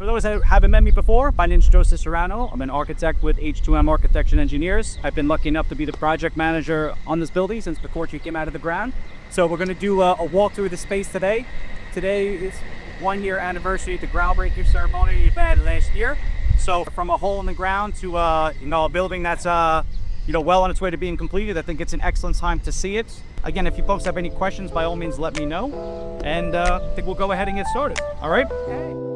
For those that haven't met me before, my name is Joseph Serrano. I'm an architect with H2M Architecture and Engineers. I've been lucky enough to be the project manager on this building since the courtyard came out of the ground. So we're going to do a walkthrough of the space today. Today is 1 year anniversary of the groundbreaking ceremony we had last year. So from a hole in the ground to a building that's well on its way to being completed, I think it's an excellent time to see it. Again, if you folks have any questions, by all means let me know, and I think we'll go ahead and get started. All right. Okay.